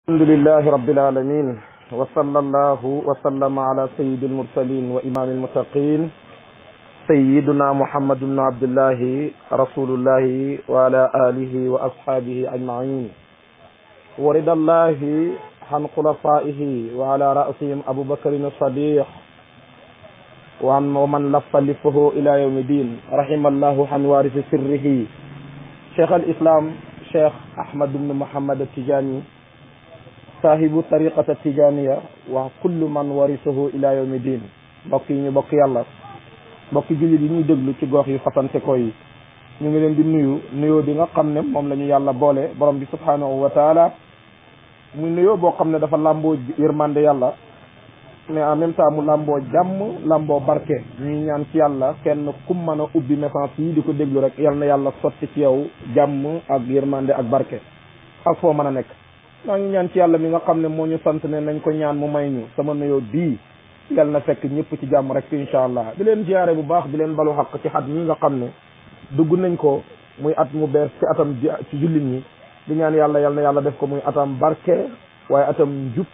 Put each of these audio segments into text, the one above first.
الحمد لله رب العالمين وصلى الله وسلم على سيد المرسلين وإمام المتقين سيدنا محمد بن عبد الله رسول الله وعلى آله وأصحابه أجمعين ورضى الله عن خلفائه وعلى رأسهم أبو بكر الصديق ومن لف لفه إلى يوم الدين رحم الله عن وارث سره شيخ الإسلام شيخ أحمد بن محمد التجاني saahibu tariqata tijaniya wa kullu man warisahu ila yawmi din mbokk yi ñu bokk yàlla mbokki jullit yi ñuy déglu ci gox yu fasante ko yi ñu ngi leen di nuyoo bi nga xam ne moom la ñu yàlla boole borom bi subhanahu wa taala muy nuyoo boo xam ne dafa làmboo yërmande yàlla mais en même temps mu làmboo jàmm làmboo barke ñuy ñaan ci yàlla kenn kum mën a ubbi message yi di ko déglu rek yal na yàlla sotti ci yow jàmm ak yërmande ak barke ak foo mën a nekk. maa ngi ñaan ci yàlla mi nga xam ne moo ñu sant ne nañ ko ñaan mu may ñu sama nuyoo bii yal na fekk ñëpp ci jàmm rek incha allah di leen ziyaare bu baax di leen balu xaq ci at mi nga xam ne dugg nañ ko muy at mu bees ci atam ci jullit ñi di ñaan yàlla yal na yàlla def ko muy atam barke waaye atam njub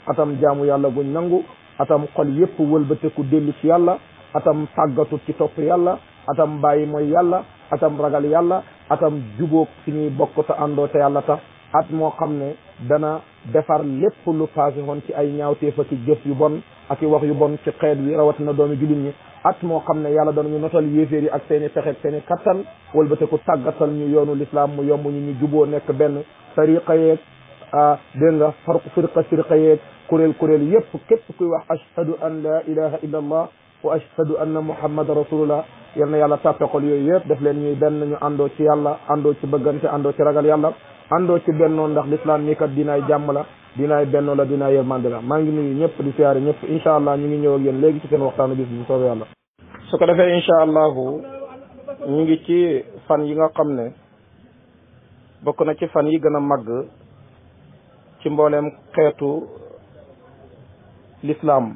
atam jaamu yàlla guñ nangu atam xol yëpp wëlbateku dellu ci yàlla atam tàggatu ci topp yàlla atam bàyyi mooy yàlla atam ragal yàlla atam jubóog si ñuy bokk te àndoo te yàlla tax at moo xam ne dana defar lépp lu passé woon ci ay ñaawteef ak jëf yu bon ak i wax yu bon ci xeet wi rawatina doomi jullit ñi at moo xam ne yàlla danañu notal yéeféer yi ak seeni pexeeg seeni kattan wëlbate ko tàggatal ñu yoonu lislaam mu yomb ñu juboo nekk benn tariqa yeeg dégg nga firqa yeeg kuréel yépp képp kuy wax ashhadu an la ilaha illa allah wa ashhadu anna muhammad rasulullah yal na yàlla tàppe xol yooyu yëpp def leen ñuy benn ñu àndoo ci yàlla àndoo ci bëggante àndoo ci ragal yàlla àndoo ci bennoo ndax l'islam mi kat dinaay jàmm la dinaay bennoo la dinaay yërmande la maa ngi nuyu ñëpp di siyaare ñëpp incha allah ñu ngi ñëw ak yéen léegi ci seen waxtaanu bis bi bu soobee yàlla su ko defee incha allahu ñu ngi ci fan yi nga xam ne bokk na ci fan yi gën a màgg ci mbooleem xeetu l'islam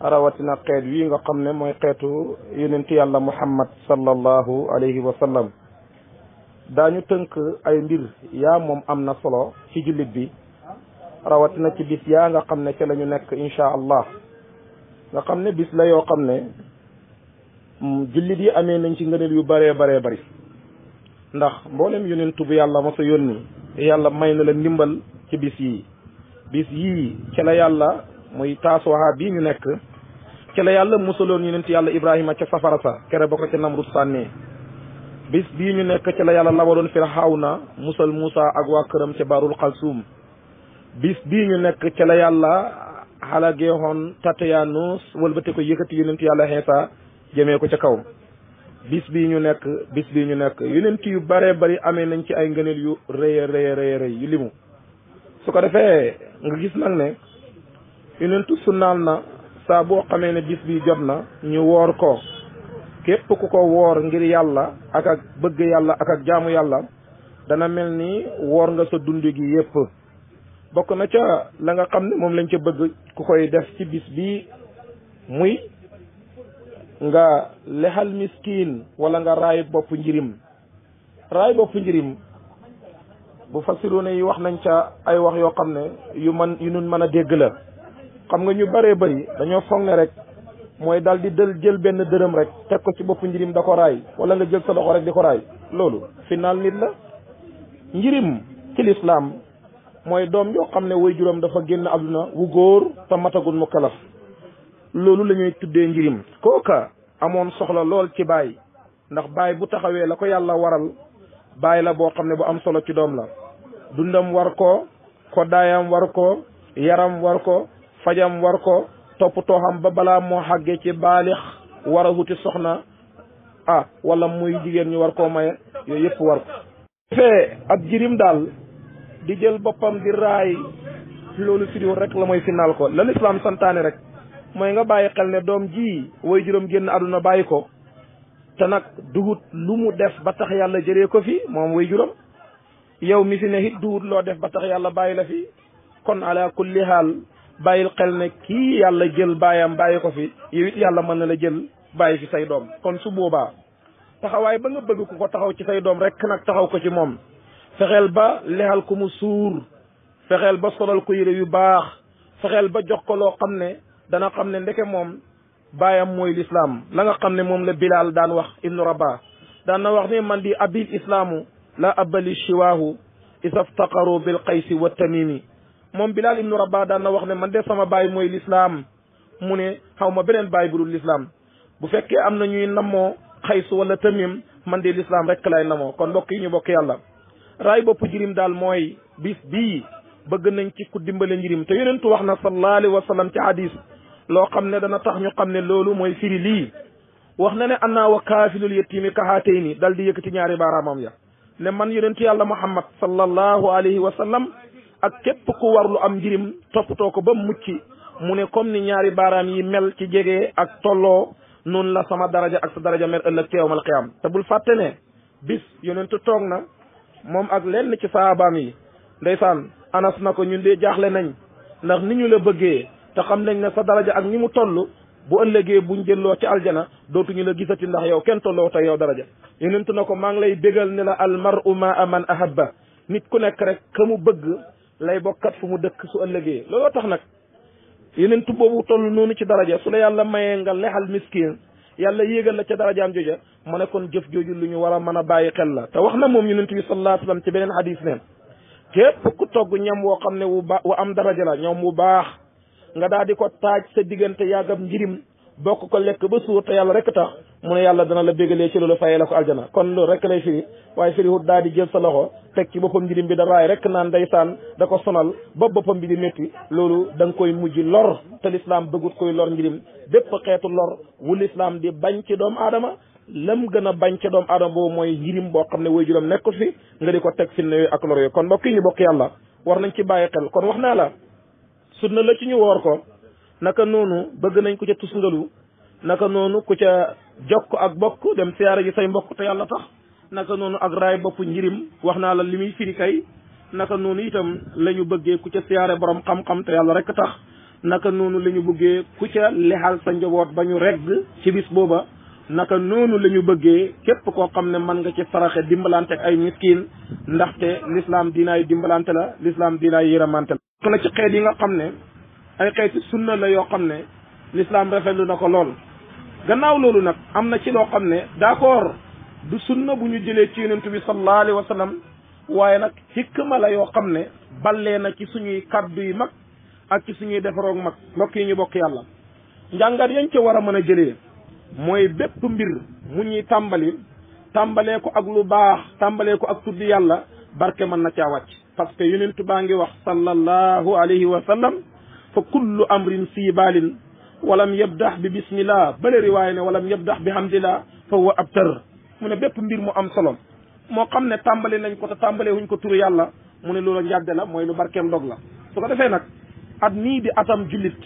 rawatina xeet wi nga xam ne mooy xeetu yonent yàlla muhammad sallallahu alayhi wa sallam daañu tënk ay mbir yaa moom am na solo ci jullit bi rawatina ci bis yaa nga xam ne ca la ñu nekk incha allah nga xam ne bis la yoo xam ne jullit yi amee nañ ci ngëneel yu bëree bari ndax mboolem yonentu bu yàlla mos a yónni yàlla may na la ndimbal ci bis yii ca la yàlla muy taasuwaa bii ñu nekk ca la yàlla musaloon yonent yàlla ibrahima ca safara sa kere ba ko ca namrut sànnee bis bii ñu nekk ci la yàlla labaloon Firawna musal Muusa ak waa këram ca Baarul Xalsuum bis bii ñu nekk ci la yàlla xalageexoon Tatayanus wëlbate ko yëkkati yonent yàlla Iisaa jëmee ko ca kaw bis bii ñu nekk yonent yu bare bari amee nañ ci ay ngëneel yu rëy yu limu su ko defee nga gis nag ne yonentu sunnaal na saa boo xamee ne bis bi jot na ñu woor ko képp ku ko woor ngir yàlla ak bëgg yàlla ak jaamu yàlla dana mel ni woor nga sa dund gi yépp bokk na ca la nga xam ne moom lañ ca bëgg ku koy def ci bis bi muy nga lexal miskin wala nga raay bopp njirim bu fasiroone yi wax nañ ca ay wax yoo xam ne yu nun mën a dégg la xam nga ñu bëree bëri dañoo foog ne rek mooy daal di jël benn dërëm rek teg ko ci bopp njirim da ko raay wala nga jël sa loxo rek di ko raay loolu final nit la njirim ci lislaam mooy doom yoo xam ne way juróom dafa génn àdduna wu góor te matagul mu kalaf loolu la ñuy tuddee njirim kooka amoon soxla lool ci baay ndax baay bu taxawee la ko yàlla waral baay la boo xam ne bu am solo ci doom la dundam war ko koddaayam war ko yaram war ko fajam war ko toppatoo xam ba balaa moo xàggee ci baalix war a wuti soxna wala muy jigéen ñu war koo maye yooyu yëpp war ko fee ak jirim daal di jël boppam di raay loolu firiwul rek la mooy final ko la lislaam santaane rek mooy nga bàyyi xel ne doom ji way juróom génn àdduna bàyyi ko te nag dugut lu mu def ba tax yàlla jëree ko fi moom way juróom yow mi fi ne it dugut loo def ba tax yàlla bàyyi la fi kon ala kulli haal bàyyil xel ne kii yàlla jël baayam bàyyi ko fi yow it yàlla mën na la jël bàyyi fi say doom kon su boobaa taxawaay ba nga bëgg ku ko taxaw ci say doom rek nag taxaw ko ci moom fexeel ba lexal ko mu suur fexeel ba solal ko yére yu baax fexeel ba jox ko loo xam ne dana xam ne ndeke moom baayam mooy lislaam la nga xam ne moom la Bilal daan wax ibnu Rabah daan na wax ne man di abil islaamu la abali shiwaahu isaftaqaru bil qaysi wa tamimi moom Bilal ibnu Rabah daan na wax ne man de sama baay mooy lislaam mu ne xaw ma beneen baay bu dul lislaam bu fekkee am na ñuy namoo xays wala tamim man de lislaam rek lay namoo kon mbokk yi ñu bokk yàlla raay bopp jirim daal mooy bis bii bëgg nañ ci ku dimbale njirim te yonentu wax na sallallahu alayhi wa sallam ci hadis loo xam ne dana tax ñu xam ne loolu mooy firi lii wax na ne anna wa kaafilul yetimi kahaatayni dal di yëkkati ñaari baaraamam ya ne man yonentu yàlla muhammad sallallahu alayhi wa sallam ak képp ku warlu am njirim toppatoo ko ba mucc mu ne comme ni ñaari baaraam yi mel ci jege ak tolloo noonu la sama daraja ak sa daraja mel ëllëg ci yawmal qiyaam te bul fàtte ne bis yonentu toog na moom ak lenn ci saabaam yi ndeysaan anas na ko ñun de jaaxle nañ ndax ni ñu la bëggee te xam nañ ne sa daraja ak ni mu toll bu ëllëgee buñ jëlloo ci aljana dootuñu la gisati ndax yow kenn tolloo te yow daraja yonentu na ko maa ngi lay bégal ne la al mar'u ma'a man ahabba nit ku nekk rek ka mu bëgg lay bokkat fu mu dëkk su ëllëgee looloo tax nag yonentu boobu toll noonu ci daraja su la yàlla mayee nga lexal miskin yàlla yéegal la ca darajaam joja mu ne kon jëf jooju lu ñu war a mën a bàyyi xel la te wax na moom yonent bi sallallahu alayhi wa sallam ci beneen hadis ne képp ku togg ñam woo xam ne wu am daraja la ñoom wu baax nga daal di ko taaj sa diggante yàggam njirim bokk ko lekk ba suur te yàlla rek tax mu ne yàlla dana la bégalee ci loolu fayee la ko aljana kon loolu rek lay firi waaye firiwut daal di jël sa loxo teg ci boppam njirim bi da raay rek naan ndeysaan da ko sonal ba boppam bi di métti loolu da nga koy mujj lor te lislaam bëggut koy lor njirim bépp xeetu lor wu lislaam di bañ ci doomu aadama lam gën a bañ ci doomu aadama boobu mooy njirim boo xam ne way juróom nekkul fi nga di ko teg fi ne yooyu ak lor yooyu kon mbokk yi ñu bokk yàlla war nañ ci bàyyi xel kon wax naa la sunna la ci ñu woor ko naka noonu bëgg nañ ko ca tusngalu naka noonu ku ca jokk ak bokk dem siyaara ji say mbokk te yàlla tax naka noonu ak raay bopp njirim wax naa la li muy firi kay naka noonu itam la ñu bëggee ku ca siyaare borom xam-xam te yàlla rek tax naka noonu la ñu bëggee ku ca lexal sa njaboot ba ñu regg ci bis booba naka noonu la ñu bëggee képp koo xam ne mën nga ci saraxe dimbalante ak ay miskin ndaxte l'islam diinaay dimbalante la l'islam diinaay yërëmante la ci xeet yi nga xam ne ay xeeti sunna la yoo xam ne l'islam rafetlu na ko lool gannaaw loolu nag am na ci loo xam ne d'accord du sunna bu ñu jëlee ci yonent bi sallallahu alayhi wa sallam waaye nag hikma la yoo xam ne ballee na ci suñuy kaddu yi mag ak ci suñuy defaroog mag mbokk yi ñu bokk yàlla njàngat yañ ca war a mën a jëlee mooy bépp mbir mu ñuy tàmbalee ko ak lu baax tàmbalee ko ak tudd yàlla barke mën na caa wàcc parce que yonent baa ngi wax sallallahu alayhi wa sallam fa kullu amrin siibaalin walam yabdax bi bismillah bale riwaaya ne walam yabdax bi hamdillah fa huwa abtar mu ne bépp mbir mu am solo moo xam ne tàmbali nañ ko te tàmbalee wuñ ko turu yàlla mu ne loolu njàdde la mooy lu barkeem dog la su ko defee nag at nii di atam jullit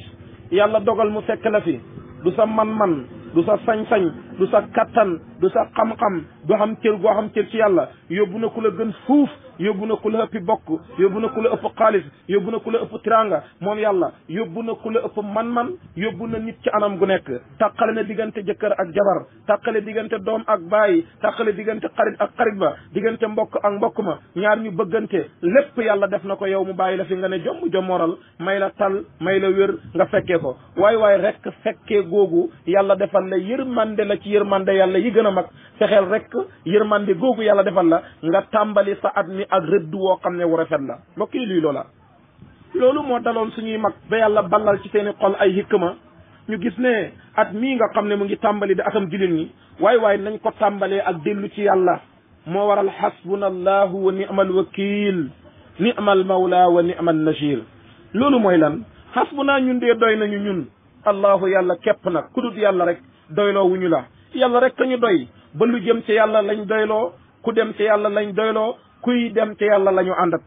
yàlla dogal mu fekk la fi du sa man-man du sa sañ-sañ du sa kattan du sa xam-xam du xam cër goo xam cër ci yàlla yóbbu na ku la gën fuuf yóbbu na ku la ëppi bokk yóbbu na ku la ëpp xaalis yóbbu na ku la ëpp tiranga moom yàlla yóbbu na ku la ëpp man-man yóbbu na nit ci anam gu nekk tàqale na diggante jëkkër ak jabar tàqale diggante doom ak baay tàqale diggante xarit ak xarit ba diggante mbokk ak mbokk ma ñaar ñu bëggante lépp yàlla def na ko yow mu bàyyi la fi nga ne jommooral may la tal may la wér nga fekkee ko waaye rek fekkee googu yàlla defal la yërmande la ci yërmande yàlla yi gën a mag fexeel rek yërmande googu yàlla defal la nga tàmbali sa at mi ak rëdd woo xam ne wu rafet la mbokk yi luy loola loolu moo daloon suñuy mag ba yàlla ballal ci seeni xol ay hikma ñu gis ne at mii nga xam ne mu ngi tàmbali di atam jullit ñi waaye nañ ko tàmbalee ak dellu ci yàlla moo waral hasbuna allahu wa ni'mal wakil ni'mal mawla wa ni'mal nasir loolu mooy lan hasbuna ñun dee doy nañu ñun allahu yàlla képp nag ku dut yàlla rek doyloo wuñu la yàlla rek ka ñu doy ba lu jëm ci yàlla lañ doyloo ku dem ci yàlla lañ doyloo kuy dem ci yàlla la ñu àndat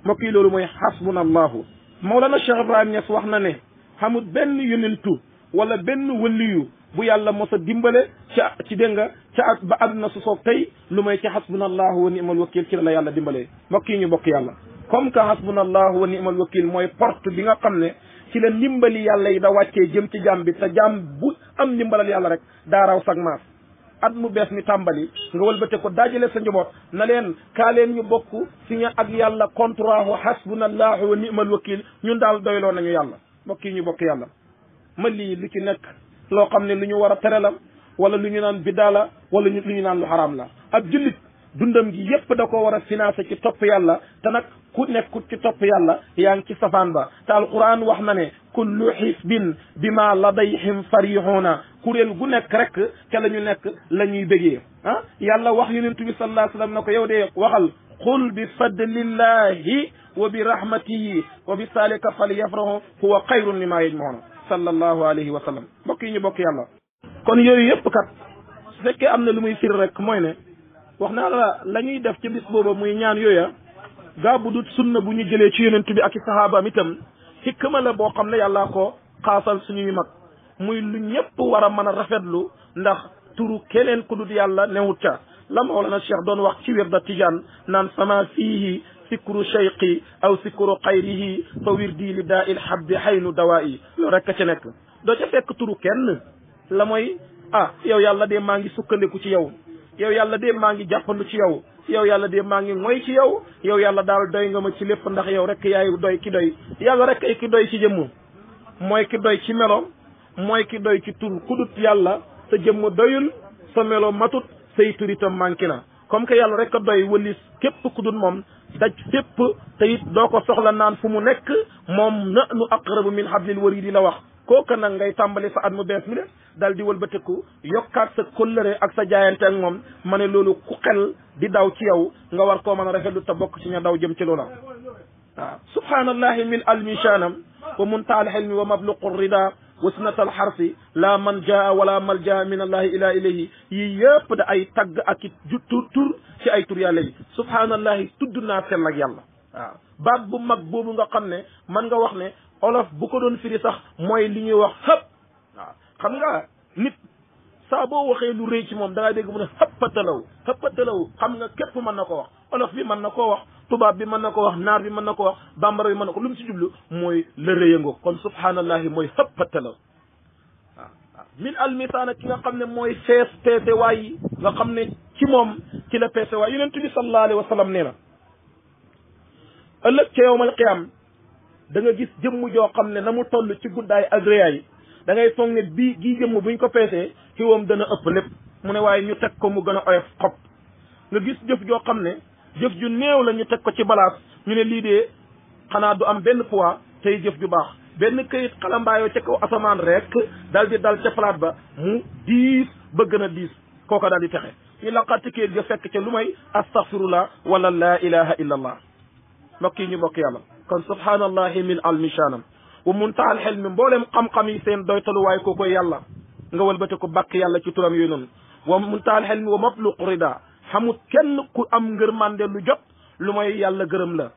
mbokk yi loolu mooy hasbuna allahu Mawlana Cheikh Ibrahim Niass wax na ne xamul benn yonentu wala benn waliyu bu yàlla mos a dimbale ci dégg nga ca ba àdduna su soog tey lu may ci hasbuna allahu wa ni'mal wakil ci la yàlla dimbalee mbokk yi ñu bokk yàlla comme que hasbuna allahu wa ni'mal wakil mooy porte bi nga xam ne ci la ndimbali yàlla yi da wàccee jëm ci jaam bi te jaam bu am ndimbalal yàlla rek daa raw sag maas at mu bees mi tàmbali nga wëlbate ko dajale sa njaboot na leen kaa leen ñu bokk signé ak yàlla contrat wa hasbunallahu wa ni'mal wakil ñun daal doyloo nañu yàlla mbokk yi ñu bokk yàlla ma lii lu ci nekk loo xam ne lu ñu war a tere la wala lu ñu naan biddaa la wala lu ñu naan lu xaraam la ak jullit dundam gi yépp da ko war a financé ci topp yàlla te nag ku nekkut ci topp yàlla yaa ngi ci safaan ba te alquran wax na ne kullu xisbin bima ladayhim farihuna kuréel gu nekk rek ca la ñu nekk la ñuy bégee ah yàlla wax yonent bi sallallahu alayhi wa sallam na ko yow de waxal qul bi fadlillahi wa bi rahmatihi wa bi salika falyafrahu huwa xayrun mimma yajmauna sallallahu alayhi wa sallam mbokk yi ñu bokk yàlla kon yooyu yëpp kat su fekkee am na lu muy firi rek mooy ne wax naa la ñuy def ci bis booba muy ñaan yooya gaa bu dut sunna bu ñu jëlee ci yonent bi ak i sahabaam itam xikma la boo xam ne yàllaa ko xaasal suñuy mag muy lu ñëpp war a mën a rafetlu ndax turu keneen ku dut yàlla newut ca la Mawlana Cheikh doon wax ci wirda Tijaan naan sama fiihi sikru cheyqi aw sikru xayrihi fa wirdi li daa il habbi xaynu dawaa yi loolu rek a ca nekk doo ca fekk turu kenn la mooy yow yàlla de maa ngi sukkandiku ci yow yow yàlla de maa ngi jàppandu ci yow yow yàlla de maa ngi moy ci yow yow yàlla daal doy nga ma ci lépp ndax yow rek yaay doy ki doy yàlla rek ay ki doy ci jëmm mooy ki doy ci melo mooy ki doy ci tur ku dut yàlla sa jëmm doyul sa melo matut say tur itam manqué na comme que yàlla rek a doy wëlis képp ku dut moom daj fépp te it doo ko soxla naan fu mu nekk moom nahnu aqrabu min hablil waridi la wax kooka nag ngay tàmbali sa at mu bees mi de dal di wëlbatiku yokkaat sa kóllëre ak sa jaayante ak moom ma ne loolu ku xel di daw ci yow nga war koo mën a rafetlu te bokk ci ña daw jëm ci loola waaw subhanallahi min almi shanam wa muntaal xilmi wa mabluqu rida wa sunatal xarsi la man jaa wala malja min allahi ila ilayhi yii yëpp da ay tagg ak i tur ci ay tur yàlla yi subhanallahi tudd naa sell ak yàlla waaw baat bu mag boobu nga xam ne man nga wax ne olof bu ko doon firi sax mooy li ñuy wax xëpp waaw xam nga nit saa boo waxee lu rëy ci moom da ngay dégg mu ne xëppatalaw xam nga képp mën na ko wax olof bi mën na koo wax tubaab bi mën na ko wax naar bi mën na ko wax bambara bi mën na ko lu mu si jublu mooy la rëyango kon subhanallahi mooy xëppatalaw waaw min almisaana ki nga xam ne mooy fees peese waay yi nga xam ne ci moom ci la peese waay yonent bi sallallahu alayhi wa sallam nee na ëllëg ca yawmal qiyaam da nga gis jëmm joo xam ne na mu toll ci guddaay ak rëyaay da ngay foog ne gii jëmm buñ ko peesee ci woom dana ëpp lépp mu ne waaye ñu teg ko mu gën a oyof xob nga gis jëf joo xam ne jëf ju néew la ñu teg ko ci balaas ñu ne lii de xanaa du am benn poids tey jëf ju baax benn këyit xalambaayoo ca kaw asamaan rek dal di dal ca palaat ba mu diis ba gën a diis kooka daal di texe ñu laqati këyit ga fekk ca lu may astaghfirullah wala laa ilaha illa allah mbokk yi ñu bokk yàlla kon subhanallahi min almishanam wa muntaal xel mi mboolem xam-xam yi seen doytaluwaay koo koy yàlla nga wëlbate ko bàkk yàlla ci turam yooyu noonu wa muntaal xel mi wa mabluq rida xamut kenn ku am ngërmande lu jot lu mooy yàlla gërëm la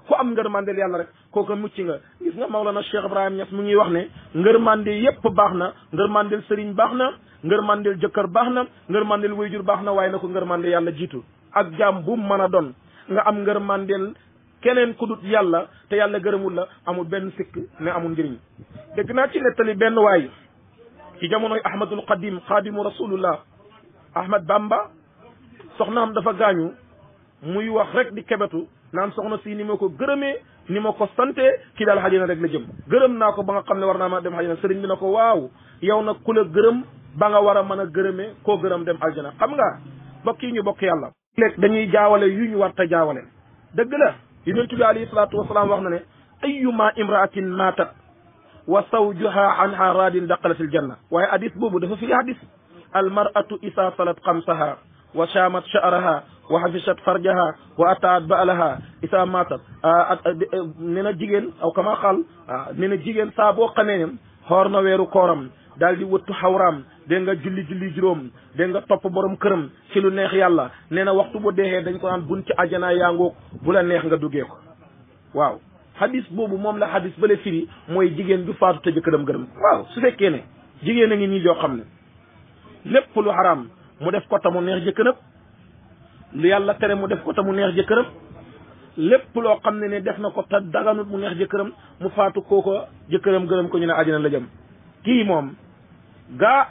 ku am ngërmandel yàlla rek kooku mucc nga gis nga Mawlana Cheikh Ibrahima Niass mu ngi wax ne ngërmande yépp baax na ngërmandel sëriñ baax na ngërmandel jëkkër baax na ngërmandel wayjur baax na waaye na ko ngërmande yàlla jiitu ak jaam bu mën a doon nga am ngërmandel keneen ku dut yàlla te yàlla gërëmul la amul benn sikk ne amul njëriñ dégg naa ci nettali benn waay ci jamonoy Ahmadul Qadim xaadimu rasulullah Ahmad Bamba soxnaam dafa gaañu muy wax rek di kebetu naan soxna si ni ma ko gërëmee ni ma ko sante kii daal xajana rek la jëm gërëm naa ko ba nga xam ne war naa ma dem xajana sëriñ bi na ko waaw yow nag ku la gërëm ba nga war a mën a gërëmee koo gërëm dem aljana xam nga bokk yi ñu bokk yàlla léeg dañuy jaawale yu ñu war ta jaawale dëgg la yonent bi alayhi salaatu wasalaam wax na ne ayyuma imraatin maatat wa sawjuha anha raadin daqalatil janna waaye hadis boobu dafa firi hadis al mar'atu isa salat xamsaha wa shaamat sha'raha wa hafishat farjaha wa ataat ba'laha isa maatat nee na jigéen aw kama xaal nee na jigéen saa boo xamee ne xoor na weeru kooram daal di wëttu xawraam dégg nga julli juróom dégg nga topp borom këram ci lu neex yàlla nee na waxtu bu deexee dañ ko naan bun ci àjjana yaa ngoog bu la neex nga duggee ko waaw hadis boobu moom la hadis bale firi mooy jigéen ju faatu te jëkkëram gërëm waaw su fekkee ne jigéen a ngi nii joo xam ne lépp lu xaraam mu def ko ta mu neex jëkkëram lu yàlla tere mu def ko ta mu neex jëkkëram lépp loo xam ne def na ko ta daganut mu neex jëkkëram mu faatu kooko jëkkëram gërëm ko ñu ne àjjana la jëm kii moom gaa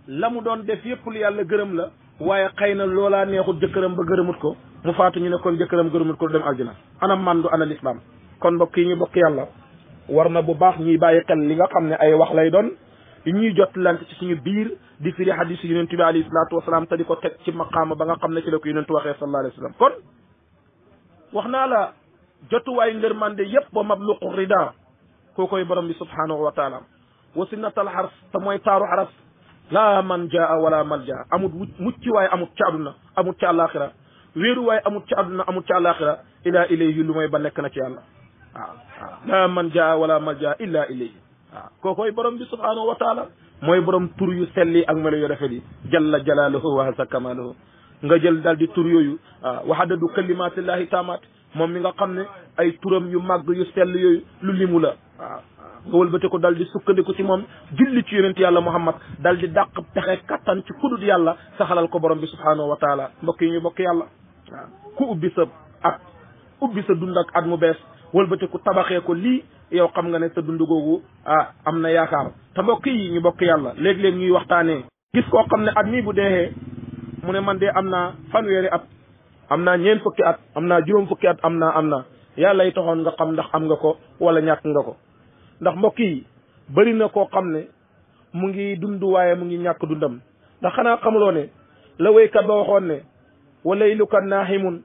la mu doon def yépp lu yàlla gërëm la waaye xëy na loolaa neexut jëkkëram ba gërëmut ko mu faatu ñu ne kon jëkkëram gërëmut ko dem aljana ana mandu ana lislaam kon mbokk yi ñu bokk yàlla war na bu baax ñuy bàyyi xel li nga xam ne ay wax lay doon ñuy jottalante ci suñu biir di firi hadis yonent bi alayhi salaatu wasalaam te di ko teg ci maqaama ba nga xam ne ci la ko yonent waxee sallallahu alayhi wa sallam kon wax naa la jotuwaay ngërmande yépp ba mabluqu rida kookoy borom bi subhanahu wa taala wasinatal xaras te mooy taaru xaras laa man jaa wala malja amut mucc waaye amut ca àdduna amut ca àllaaxira wéeru waaye amut ca àdduna amut ca àllaaxira ila ilayhi lu mooy ba nekk na ci yàlla waaw laa man jaa wala malja illa ilayhi waaw kookoy borom bi subhanahu wa taala mooy borom tur yu selli ak melo yu rafet yi jalla jalaaluhu wa hasa kamaaluhu nga jël daal di tur yooyu waxadadu kalimatillahi taamaat moom mi nga xam ne ay turam yu màgg yu sell yooyu lu limu la waaw nga wëlbate ko dal di sukkandiku ci moom julli ci yonent yàlla muhammad dal di dàq pexe kattan ci kudut yàlla saxalal ko borom bi subhanahu wa taala mbokk yi ñu bokk yàlla waaw ku ubbi sa at ubbi sa dund ak at mu bees wëlbate ku tabaxee ko lii yow xam nga ne sa dund googu am na yaakaar te mbokk yi ñu bokk yàlla léeg-léeg ñuy waxtaanee gis koo xam ne at mii bu deexee mu ne man de am naa fanweeri at am naa ñeent fukki at am naa juróom fukki at am naa yàlla yi taxoon nga xam ndax am nga ko wala ñàkk nga ko ndax mbokk yi bëri na koo xam ne mu ngi dund waaye mu ngi ñàkk dundam ndax xanaa xamuloo ne la waykat ba waxoon ne wa layluka naahimun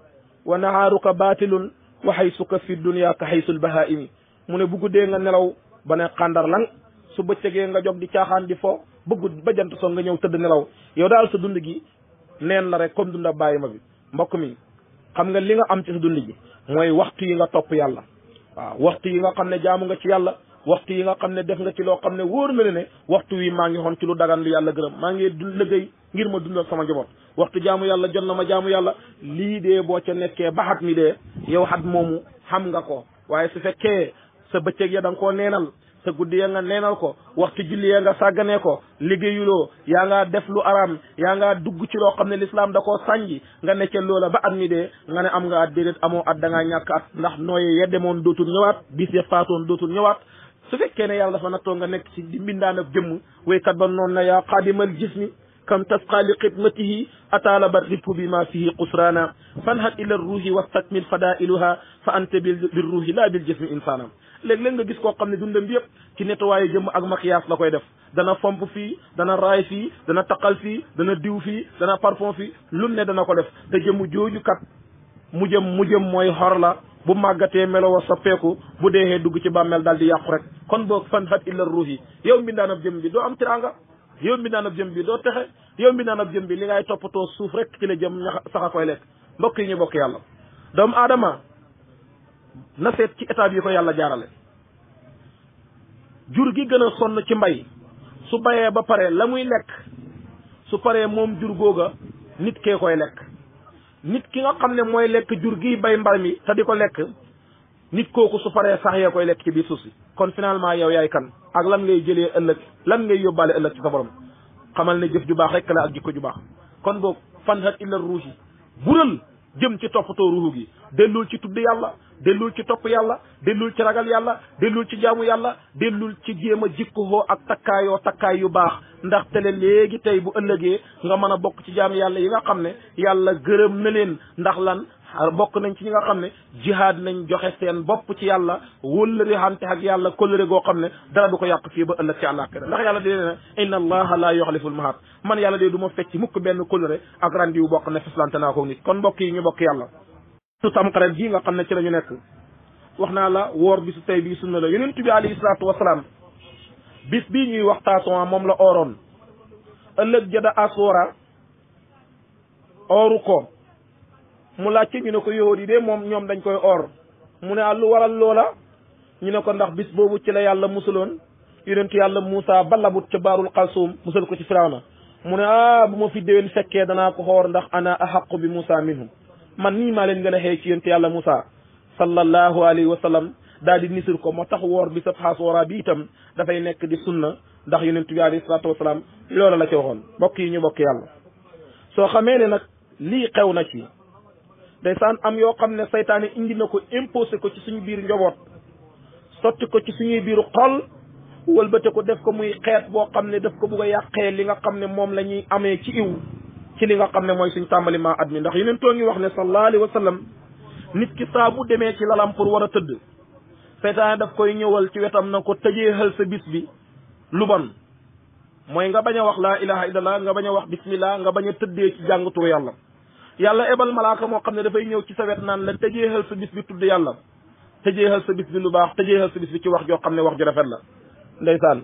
wa nahaaruka baatilun wa haysuka fi dunya ka haysul bahaimi mu ne bu guddee nga nelaw ba ne xàndar lang su bëccëgee nga jog di caaxaan di fo ba jant soo nga ñëw tëdd nelaw yow daal sa dund gi neen la rek comme dunda bàyyi ma bi mbokk mi xam nga li nga am ci sa dund gi mooy waxtu yi nga topp yàlla waaw waxtu yi nga xam ne jaamu nga ci yàlla waxtu yi nga xam ne def nga ci loo xam ne wóor na ne waxtu wi maa ngi xoon ci lu dagan lu yàlla gërëm maa ngi liggéey ngir ma dundal sama njaboot waxtu jaamu yàlla jot na ma jaamu yàlla lii dee boo ca nekkee ba xat mi dee yow xat moomu xam nga ko waaye su fekkee sa bëccëg ya da nga koo neenal sa guddi ya nga neenal ko waxtu julli ya nga sàgganee ko liggéeyuloo yaa nga def lu araam yaa nga dugg ci loo xam ne lislaam da koo sànji nga nekke loola ba at mi dee nga ne am nga at déedéet amoo at da ngaa ñàkk at ndax nooy yeddemoon dootul ñëwaat bis ya faatoon dootul ñëwaat su fekkee ne yàlla dafa nattoo nga nekk ci di mbindaan ak jëmm waykat ba noonu na yaa qaadimal jismi kam tasqa li xidmatihi ataalaba rifu bi ma fihi qusrana fanhat ila ruuhi wastakmil fadailuha fa anta bil ruuhi la bil jismi insana léeg-léeg nga gis koo xam ne dundam bi yëpp ci nettoyé jëmm ak maquillage la koy def dana fomp fii dana raay fii dana taqal fii dana diw fii dana parfum fii lu ne dana ko def te jëmm jooju kat mu jëm mooy xor la bu màggatee melo wa soppeeku bu deexee dugg ci bàmmeel daal di yàqu rek kon boog fan hat illa ruuhi yow mbindaanab jëm bi doo am tiranga yow mbindaanab jëm bi doo texe yow mbindaanab jëm bi li ngay toppatoo suuf rek ci la jëm sax a koy lekk mbokk yi ñu bokk yàlla doomu aadama na seet ci état yi ko yàlla jaarale jur gi gën a sonn ci mbay su bayee ba pare la muy lekk su paree moom jur googa nit kee koy lekk nit ki nga xam ne mooy lekk jur gi bay mbar mi te di ko lekk nit kooku su paree sax yee koy lekk ci biir suuf si kon finalement yow yaay kan ak lan ngay jëlee ëllëg lan ngay yóbbaale ëllëg ci sa borom xamal ne jëf ju baax rek la ak jikko ju baax kon boog fan hat illa ruuhi bural jëm ci toppatoo ruuhu gi dellul ci tudd yàlla dellul ci topp yàlla dellul ci ragal yàlla dellul ci jaamu yàlla dellul ci jéem a jikkoo ak takkaay yu baax ndax tele léegi tey bu ëllëgee nga mën a bokk ci jaamu yàlla yi nga xam ne yàlla gërëm na leen ndax lan bokk nañ ci ñi nga xam ne jihaad nañ joxe seen bopp ci yàlla wëllëre hante ak yàlla kóllëre goo xam ne dara du ko yàq fii ba ëllëg ci àllaaxira ndax yàlla dee ne inna allaha la yuxliful mahaat man yàlla dee du ma fecc mukk benn kóllëre ak randiwu bokk ne fislante naa ko nit kon mbokk yi ñu bokk yàlla su tamxarit ji nga xam ne ci la ñu nekk wax naa la woor bi su tey bii sunna la yonent bi alayhi salaatu wasalaam bis bii ñuy waxtaasoo moom la ooroon ëllëg jada aswara ooru ko mu laajte ñu ne ko yahud yi de moom ñoom dañ koy or mu ne lu waral loola ñu ne ko ndax bis boobu ci la yàlla musaloon yonentu yàlla Muusa ba labut ca baarul xalsuum musal ko ci Firawna mu ne bu ma fi déwén fekkee danaa ko xoor ndax ana ahaqu bi Muusa minhum man nii maa leen gën a xëy ci yonentu yàlla Muusa sallallahu alayhi wa sallam daal di nisir ko moo tax woor bi sa xaasooraa bi itam dafay nekk di sunna ndax yonentu bi alayhi salaatu wasalaam loola la ci waxoon bokk yi ñu bokk yàlla soo xamee ne nag lii xew na ci ndeysaan am yoo xam ne saytaane indi na ko imposé ko ci suñu biir njaboot sotti ko ci suñuy biiru xol wëlbate ko def ko muy xeet boo xam ne daf ko bugg a yàqee li nga xam ne moom la ñuy amee ci iw ci li nga xam ne mooy suñ tàmbali maa at mi ndax yeneen too ngi wax ne sallallahu alayhi wa sallam nit ki saa bu demee ci lalam pour war a tëdd seytaane daf koy ñëwal ci wetam na ko tëjeexal sa bis bi lu bon mooy nga bañ a wax laa ilaha illallah nga bañ a wax bismillah nga bañ a tëddee ci jàng turu yàlla yàlla ebal malaaka moo xam ne dafay ñëw ci sa wet naan la tëjeexal sa bis bi tudd yàlla tëjeexal sa bis bi lu baax tëjeexal sa bis bi ci wax joo xam ne wax ju rafet la ndeysaan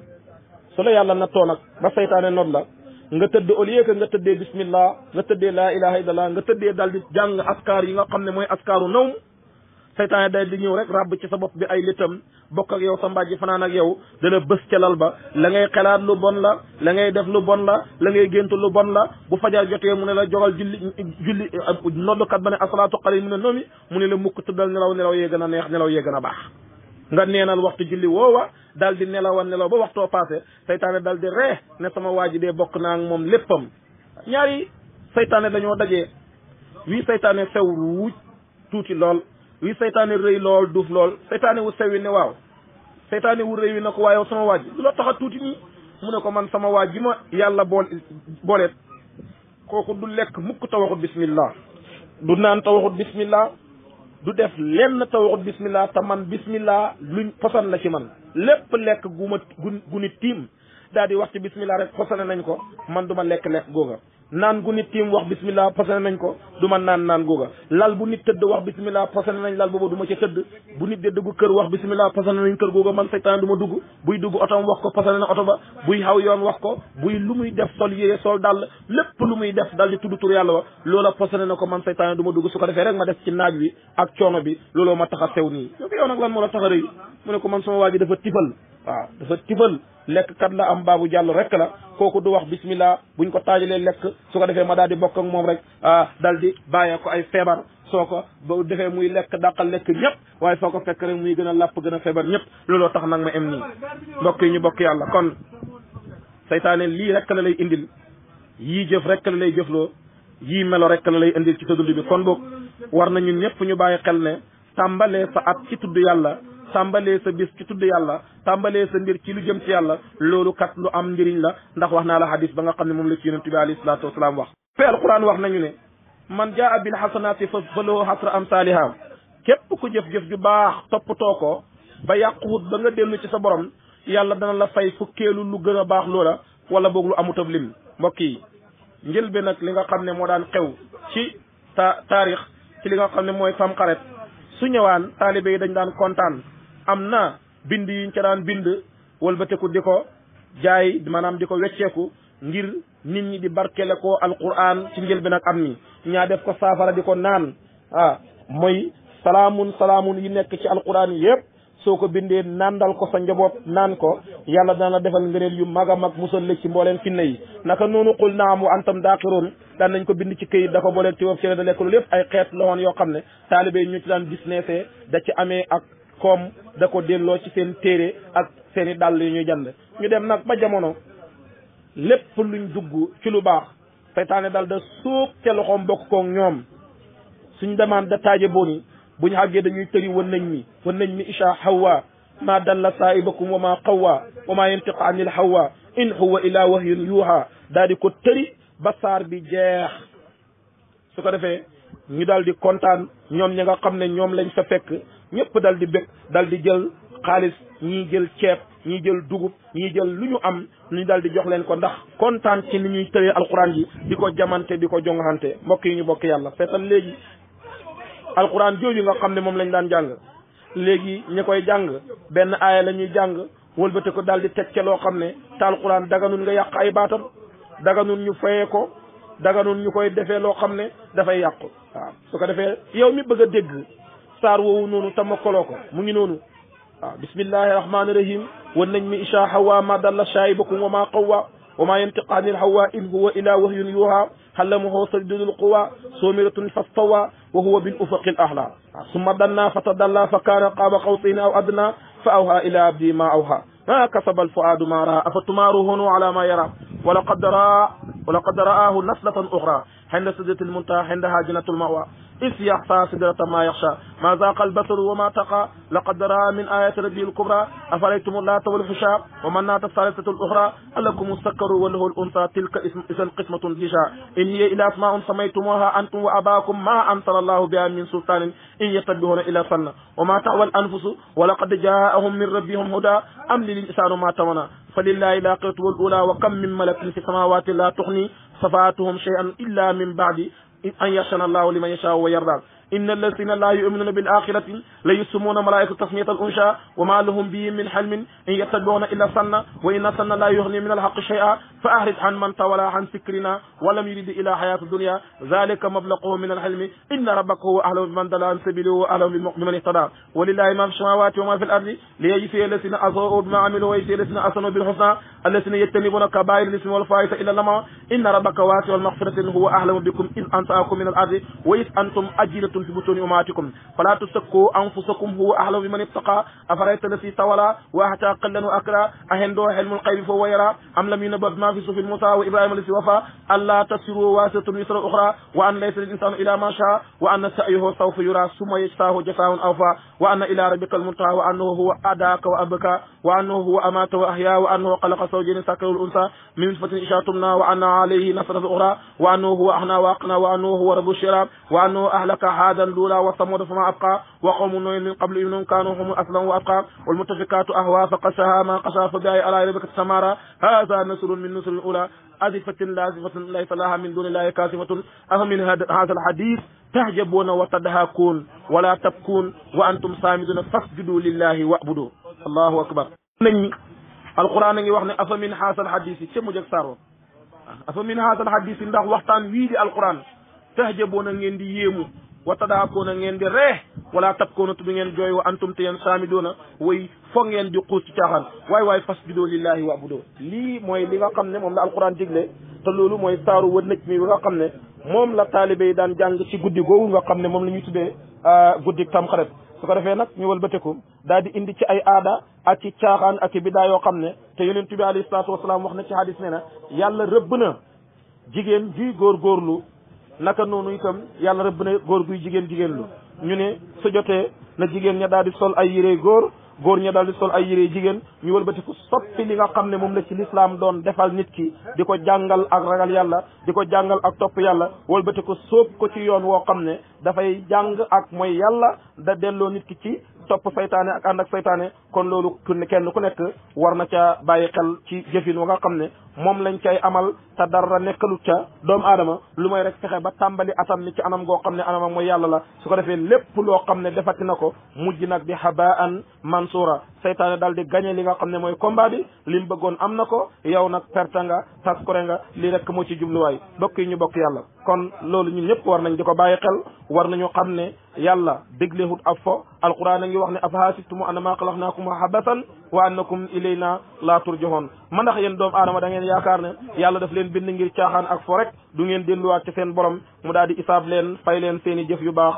su la yàlla nattoo nag ba seytaane noonu la nga tëdd au lieu que nga tëddee bismillah nga tëddee laa ilaha illallah nga tëddee daal di jàng askar yi nga xam ne mooy askaru nawm seytaane day di ñëw rek ràbb ci sa bopp bi ay litam bokk ak yow sa mbàjji fanaan ak yow dala bës ca lal ba la ngay xelaat lu bon la ngay def lu bon la ngay géntu lu bon la bu fajar jotee mu ne la jogal julli noddukat ba ne asalaatu xale mu ne noomi mu ne la mukk tëddal nelaw yee gën a neex nelaw yee gën a baax nga neenal waxtu julli woowa daal di nelaw ba waxtoo passé seytaane daal di ree ne sama waa ji dee bokk naa ak moom léppam ñaari seytaane dañoo dajee wii seytaane sew wuuj tuuti lool wii seytaane rëy lool duuf lool seytaane wu sew wi ne waaw seytaane wu rëy wi ne ko waaye sama waaj lu la tax a tuuti nii mu ne ko man sama waaj ji ma yàlla booleet kooku du lekk mukk ta waxut bismillah du naan ta waxut bismillah du def lenn ta waxut bismillah te man bismillah luñ posan la ci man lépp lekk gu nit tiim daal di wax ci bismillah rek posane nañ ko man du ma lekk googa naan gu nit tiim wax bismillah posane nañ ko du ma naan googa lal bu nit tëdd wax bismillah posane nañ lal boobu du ma ca tëdd bu nit de dugg kër wax bismillah posane nañ kër googa man seytaan du ma dugg buy dugg otom wax ko posane na oto ba buy xaw yoon wax ko buy lu muy def sol yére sol dal lépp lu muy def dal di tudd tur yàlla wa loola posane na ko man seytaan du ma dugg su ko defee rek ma def ci naaj wi ak coono bi looloo ma tax a sew nii yow nag lan moo la tax a rëy mu ne ko man sama waa ji dafa tifal waaw dafa tifal lekk kat la am baabu jàll rek la kooku du wax bismillah buñ ko taajalee lekk su ko defee ma daal di bokk ak moom rek dal di bàyyee ko ay feebar soo ko ba defee muy lekk dàqal lekk ñëpp waaye foo ko fekk rek muy gën a làpp gën a feebar ñëpp looloo tax nag ma em nii mbokk yi ñu bokk yàlla kon saytaane lii rek la lay indil yii jëf rek la lay jëfloo yii melo rek la lay indil ci sa dund bi kon boog war na ñun ñëpp ñu bàyyi xel ne tàmbalee sa at ci tudd yàlla tàmbalee sa bis ci tudd yàlla tàmbalee sa mbir ci lu jëm ci yàlla loolu kat lu am njëriñ la ndax wax naa la hadis ba nga xam ne moom la ci yonent bi alayhi salaatu wasalaam wax fi alquran wax nañu ne man jaa bil hasanati fa lahu hasra amsaliha képp ku jëf-jëf ju baax toppatoo ko ba yàquwut ba nga dellu ci sa borom yàlla dana la fay fukkeelu lu gën a baax loola wala boog lu amutab lim mbokk yi njël bi nag li nga xam ne moo daan xew ci taarix ci li nga xam ne mooy tamxarit su ñëwaan taalibe yi dañ daan kontaan am na bind yiñ ca daan bind wëlbateku di ko jaay maanaam di ko wecceeku ngir nit ñi di barkele ko alquran ci njël bi nag am ni ñaa def ko saafara di ko naan mooy salaamun yi nekk ci alquran yëpp soo ko bindee nandal ko sa njaboot naan ko yàlla dana la defal ngëneel yu mag a mag musal la ci mbooleen finna yi naka noonu qul naam wa antum daaxiroon daan nañ ko bind ci këyit da ko booleen ci woof ci da lekk lu lépp ay xeet la woon yoo xam ne taalibe yi ñu ci daan businessé da ci amee ak koom da ko delloo ci seen téere ak seen i dàll yu ñuy jënd ñu dem nag ba jamono lépp luñ dugg ci lu baax seytaane dal da suub ca loxoom bokk koog ñoom suñ demaan da taaje booni buñ xàggee dañuy tëri wan nañ mi isha hawa ma dalla saa'ibakum wa ma qawwa wa ma yantiqu anil hawa in huwa ila wahyun yuha daal di ko tëri ba saar bi jeex su ko defee ñu daal di kontaan ñoom ñi nga xam ne ñoom lañ fa fekk ñëpp dal di bég dal di jël xaalis ñii jël ceeb ñii jël dugub ñii jël lu ñu am ñu daal di jox leen ko ndax kontaan ci ni ñuy tëree alquran ji di ko jamante di ko jongaxante mbokk yi ñu bokk yàlla feetal léegi alquran jooju nga xam ne moom lañ daan jàng léegi ñi koy jàng benn aaya la ñuy jàng wëlbate ko daal di teg ca loo xam ne te alquran daganul nga yàq ay baatam daganul ñu fayee ko daganul ñu koy defee loo xam ne dafay yàqu waaw su ko defee yow mi bëgg a dégg saar woowu noonu te mokkaloo ko mu ngi noonu waaw bismillahi rahmaani rahim wan nañ mi isha hawa ma dalla shaa'ibakum wa ma qawwa wa ma yantiqu anil hawa in huwa ila wahyun yuha allamahu shadidul quwa sumiratun fastawa wa huwa bil ufuqil a'la summa danna fatadalla fa kana qaba qawsayn aw adna fa awha ila abdi ma awha ma kasaba al fuadu ma ra'a afatumaruhunu ala ma yara ولقد رآه نسلة أخرى عند سدرة المنتهى عندها جنة المأوى إذ يخشى سدرة ما يخشى ما ذاق البصر وما تقى لقد رأى من آيات ربه الكبرى أفرأيتم اللات والعزى ومناة الثالثة الأخرى ألكم الذكر وله الأنثى تلك إذا قسمة ضيزى إن هي إلا أسماء سميتموها أنتم وآباؤكم ما أنزل الله بها من سلطان إن يتبعون إلا ظنا وما تهوى الأنفس ولقد جاءهم من ربهم هدى أم للإنسان ما تمنى فلله الآخرة والأولى وكم من ملك في السماوات لا تغني شفاعتهم شيئا إلا من بعد أن يشاء الله لمن يشاء ويرضى إن الذين لا يؤمنون بالآخرة ليسمون ملائكة تسمية الأنثى وما لهم به من حلم إن يتبعون إلا الظن وإن الظن لا يغني من الحق شيئا فأعرض عن من تولى عن ذكرنا ولم يرد إلى حياة الدنيا ذلك مبلغه من الحلم إن ربك هو أعلم بمن ضل عن سبيله وأعلم بمن اهتدى ولله ما في السماوات وما في الأرض ليجزي الذين أساءوا بما عملوا ويجزي الذين أحسنوا بالحسنى الذين يجتنبون كبائر الإثم والفواحش إلا اللمم إن ربك واسع المغفرة هو أعلم بكم إذ أنشأكم من الأرض وإذ أنتم أجنة في بطون أمهاتكم فلا تزكوا أنفسكم هو أعلم بمن اتقى أفرأيت الذي تولى وأعطى قلا وأكلا أعنده علم الغيب فهو يرى أم لم ينبأ بما في صحف موسى وإبراهيم الذي وفى ألا تسروا واسطة وزر أخرى وأن ليس للإنسان إلا ما شاء وأن سعيه سوف يرى ثم يجزاه جزاء أوفى وأن إلى ربك المنتهى وأنه هو أداك وأبكى وأنه هو أمات وأحيا وأنه خلق زوجين ذكر الأنثى من نطفة إذا تمنى وأن عليه نصرة أخرى وأنه هو أغنى وأقنى وأنه هو رب الشراب وأنه أهلك عادا الأولى وثمود فما أبقى وقوم نوح من قبل إنهم كانوا هم أسلم وأتقى والمتفكات أهوى فقسها ما قسى فبأي على ربك تسمارا هذا نصر من نصر الأولى أزفة لازفة ليس لها من دون الله كاذبة أفمن هذا الحديث تعجبون وتضحكون ولا تبكون وأنتم سامدون فاسجدوا لله واعبدوا الله أكبر القرآن ngi wax ne afa min haasal hadis ci mu jëk saro afa min haasal hadis ndax waxtaan wii di alquran tahjaboona ngeen di yéemu wa tadaakoona ngeen di ree wala tabkoona tu ngeen jooy wa antum te yeen saamidoona way foog ngeen di xuus ci caaxaan waay waay fasjudoo lillahi wa abudoo lii mooy li nga xam ne moom la alquran digle te loolu mooy saaru wa nëj mi nga xam ne moom la taalibe yi daan jàng ci guddi googu nga xam ne moom la ñuy tuddee guddi tamxarit su ko defee nag ñu wëlbatiku daal di indi ci ay aada ak ci caaxaan ak ci bidaa yoo xam ne te yonent bi alayhi salaatu wasalaam wax na ci hadis ne na yàlla rëbb na jigéen juy góorgóorlu naka noonu itam yàlla rëbb na góor guy jigéen lu ñu ne su jotee na jigéen ña daal di sol ay yére góor ña daal di sol ay yére jigéen ñu wëlbatiku soppi li nga xam ne moom la ci lislaam doon defal nit ki di ko jàngal ak ragal yàlla di ko jàngal ak topp yàlla wëlbatiku sóob ko ci yoon woo xam ne dafay jàng ak mooy yàlla da delloo nit ki ci topp saytaane ak ànd ak saytaane kon loolu kenn ku nekk war na ca bàyyi xel ci jëfin wa nga xam ne moom lañ cay amal te dara nekkalut ca doomu aadama lu may rek fexe ba tàmbali atam ni ci anam goo xam ne anam mooy yàlla la su ko defee lépp loo xam ne defati na ko mujj nag di habaan mansura saytaane daal di gagné li nga xam ne mooy combat bi li mu bëggoon am na ko yow nag perte nga taskure nga lii rek moo ci jubluwaay bokk yi ñu bokk yàlla kon loolu ñun ñëpp war nañ di ko bàyyi xel war nañu xam ne yàlla déglewut ab fo alquran a ngi wax ne afahasibtum annama xalaqnakum abasan wa annakum ilayna la turjahoon ma ndax yéen doomu aadama da ngeen yaakaar ne yàlla daf leen bind ngir caaxaan ak fo rek du ngeen delluwaat ci seen borom mu daal di isaab leen fay leen seen i jëf yu baax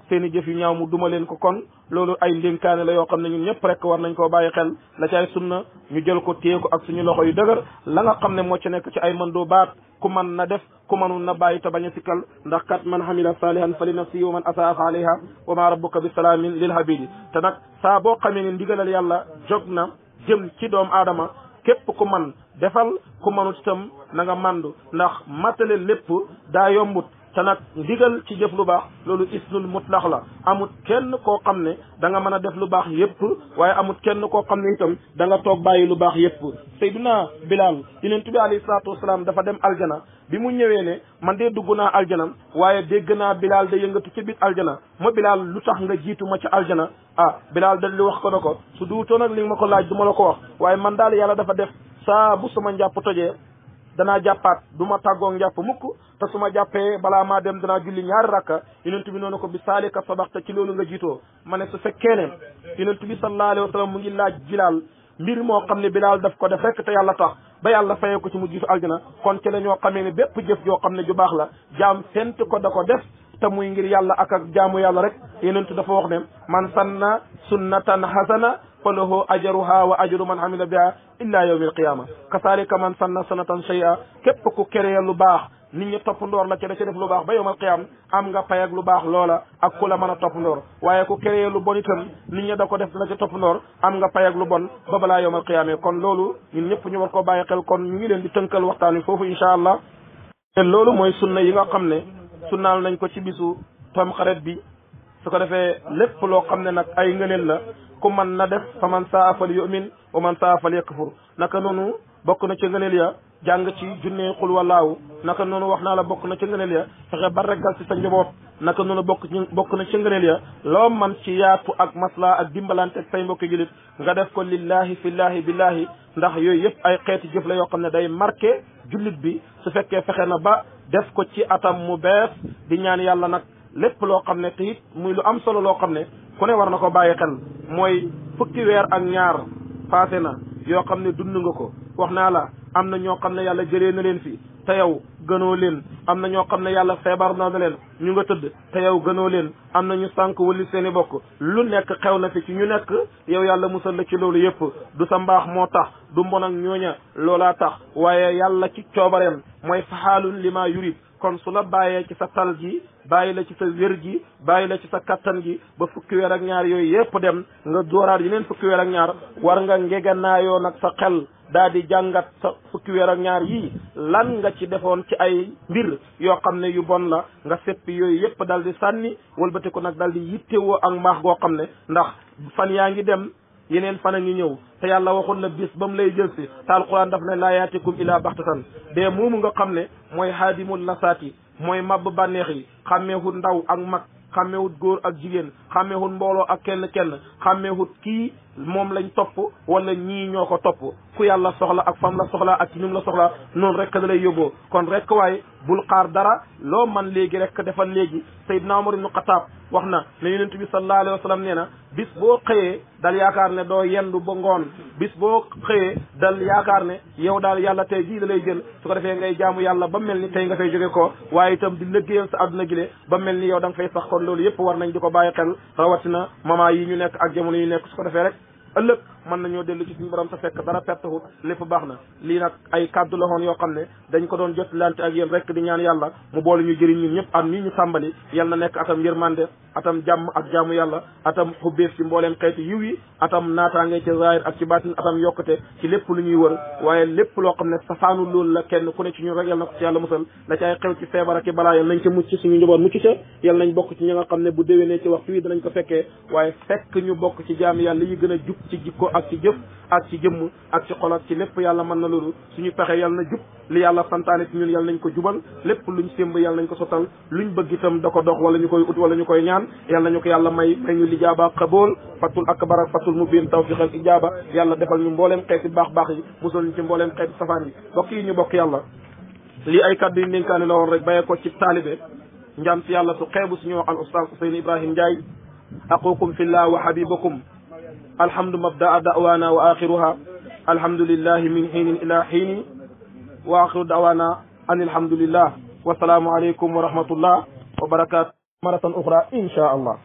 seen i jëf yu ñaaw mu duma leen ko kon loolu ay ndénkaane la yoo xam ne ñun ñëpp rek war nañ koo bàyyi xel la ci ay sunna ñu jël ko téye ko ak suñu loxo yu dëgër la nga xam ne moo ci nekk ci ay mën doo baat ku man na def ku manul na bàyyi te bañ a sikkal ndax kat man hamila salihan fa li nafsi wa man asaa fa alayha wa ma rabbuka bi salaamin lil habidi te nag saa boo xamee ne ndigalal yàlla jóg na jëm ci doomu aadama képp ku man defal ku manut itam na nga mandu ndax matale lépp daa yombut te nag ndigal ci jëf lu baax loolu isnul mutlaq la amut kenn koo xam ne da nga mën a def lu baax yépp waaye amut kenn koo xam ne itam da nga toog bàyyi lu baax yépp Seydina Bilal yonent bi alayhi salaatu wasalaam dafa dem aljana bi mu ñëwee ne man de dugg naa aljana waaye dégg naa Bilal da yëngatu ci biir aljana ma Bilal lu tax nga jiitu ma ci aljana Bilal da li wax ko na ko su duutoo nag li ma ko laaj du ma la ko wax waaye man daal yàlla dafa def saa bu sama njàpp tojee danaa jàppaat du ma tàggoo njàpp mukk te su ma jàppee balaa maa dem danaa julli ñaari rakka yonent bi noonu ko bi saalika sabaxta ci loolu nga jiitoo ma ne su fekkee ne yonent bi sallallahu alayhi wa sallam mu ngi laaj Bilal mbir moo xam ne Bilal daf ko def rek te yàlla tax ba yàlla fayee ko ci mu jiitu aljana kon ci la ñoo xamee ne bépp jëf joo xam ne ju baax la jaam fent ko da ko def te muy ngir yàlla ak jaamu yàlla rek yonent dafa wax ne man sanna sunnatan hasana falahu ajruha wa ajru man amila biha illa yawmi alqiyama kasaalika man sanna sanatan shay'a képp ku créé lu baax nit ñi topp ndoor la ca da ca def lu baax ba yowmal qiyaam am nga pay ak lu baax loola ak ku la mën a topp ndoor waaye ku créé lu bon itam nit ñi da ko def la ca topp ndoor am nga pay ak lu bon ba balaa yowmal qiyaamee kon loolu ñun ñëpp ñu war koo bàyyi xel kon ñu ngi leen di tënkal waxtaan wi foofu incha allah te loolu mooy sunna yi nga xam ne sunnaal nañ ko ci bisu tamxarit bi su ko defee lépp loo xam ne nag ay ngëneel la ku man na def fa man saa fal yu'min wa man saa fal yakfur naka noonu bokk na ca ngëneel ya jàng ci junne xul wallaahu naka noonu wax naa la bokk na ca ngëneel ya fexe ba reggal ci sa njaboot naka noonu bokk na ca ngëneel ya loo man ci yaatu ak masla ak dimbalante ak say mbokki julit nga def ko lillahi fillahi billahi ndax yooyu yëpp ay xeeti jëf la yoo xam ne day marqué jullit bi su fekkee fexe na ba def ko ci atam mu bees di ñaan yàlla nag lépp loo xam ne te it muy lu am solo loo xam ne ku ne war na ko bàyyi xel mooy fukki weer ak ñaar passé na yoo xam ne dund nga ko wax naa la am na ñoo xam ne yàlla jëlee na leen fi te yow gënoo leen am na ñoo xam ne yàlla feebar na leen ñu nga tëdd te yow gënoo leen am na ñu sànq wali seen i bokk lu nekk xew na fi ci ñu nekk yow yàlla musal la ci loolu yëpp du sa mbaax moo tax du mbon ak ñooña loolaa tax waaye yàlla ci coobareem mooy faxaalun li ma yurid kon su la bàyyee ci sa tal gi bàyyi la ci sa wér gi bàyyi la ci sa kattan gi ba fukki weer ak ñaar yooyu yëpp dem nga dooraat yeneen fukki weer ak ñaar war nga ngeganaayoo nag sa xel daa di jàngat sa fukki weer ak ñaar yii lan nga ci defoon ci ay mbir yoo xam ne yu bon la nga seppi yooyu yëpp dal di sànni wëlbati ko nag dal di yittewoo ak mbaax goo xam ne ndax fan yaa ngi dem yeneen fan a ngi ñëw te yàlla waxul la bis ba mu lay jël si te alquran daf ne laa yaatikum ilaa baxtatan de moomu nga xam ne mooy haadimul lasaati mooy mabb bànneex yi xàmmeewut ndaw ak mag xàmmeewut góor ak jigéen xàmmeewut mbooloo ak kenn xàmmeewut kii moom lañ topp wala ñii ñoo ko topp ku yàlla soxla ak fam la soxla ak ci ñum la soxla noonu rek da lay yóbboo kon rek waaye bul xaar dara loo man léegi rek defal léegi Seydina Umar ibnu Xataab wax na ne yonent bi sallallahu alayhi wa sallam nee na bis boo xëyee dal yaakaar ne doo yendu ba ngoon bis boo xëyee dal yaakaar ne yow daal yàlla tey jii da lay jël su ko defee ngay jaamu yàlla ba mel ni tey nga fay jóge ko waaye itam di liggéeyal sa àdduna gile ba mel ni yow da nga fay sax kon loolu yëpp war nañ di ko bàyyi xel rawatina moment yi ñu nekk ak jamono yi nekk su ko defee rek ëllëg mën nañoo dellu ci suñu borom sa fekk dara pertahut lépp baax na lii nag ay kàddu la woon yoo xam ne dañ ko doon jotlante ak yéen rek di ñaan yàlla mu boole ñu jëriñ ñun ñëpp at mii ñu tàmbali yal na nekk atam yërmande atam jàmm ak jaamu yàlla atam xubbeef ci mbooleem xeeti yiw yi atam naataange ci zahir ak ci baatin atam yokkute ci lépp lu ñuy wër waaye lépp loo xam ne safaanu loolu la kenn ku ne ci ñun rek yal na ko ci yàlla musal la ci ay xew ci feebar ak balaa yal nañ ca mucc suñu njaboot mucc ca yal nañ bokk ci ñi nga xam ne bu déwénee ci waxtu wi danañ ko fekkee waaye fekk ñu bokk ci jaam yàlla yi gën a jub ci jikko ak ci jëf ak ci jëmm ak ci xol ak ci lépp yàlla mën na loolu suñu pexe yàlla na jub li yàlla santaane ci ñun yàlla nañ ko jubal lépp luñ sémb yàlla nañ ko sottal luñ bëgg itam da ko dox wala ñu koy ut wala ñu koy ñaan yàlla nañu ko yàlla may ñu lijaaba qabool fatul akbar ak fatul mubin tawfiq al ijaba yàlla defal ñu mbooleem xeeti baax yi musal ñu ci mbooleem xeeti safaan yi bokk yi ñu bokk yàlla lii ay kaddu yi ndénkaane la woon rek bàyyee ko ci taalibe njàm si yàlla su xeebu suñu al oustaz Ousseynou Ibrahim Ndiaye aqukum fillah wa habibukum alhamdu mabdaa da'wana wa axiruha alhamdulillahi min hiinin ila hiini wa axiru da'wana an alhamdulillah wa salaamu alaykum wa rahmatullah wa barakatuh maratan ukhra insha allah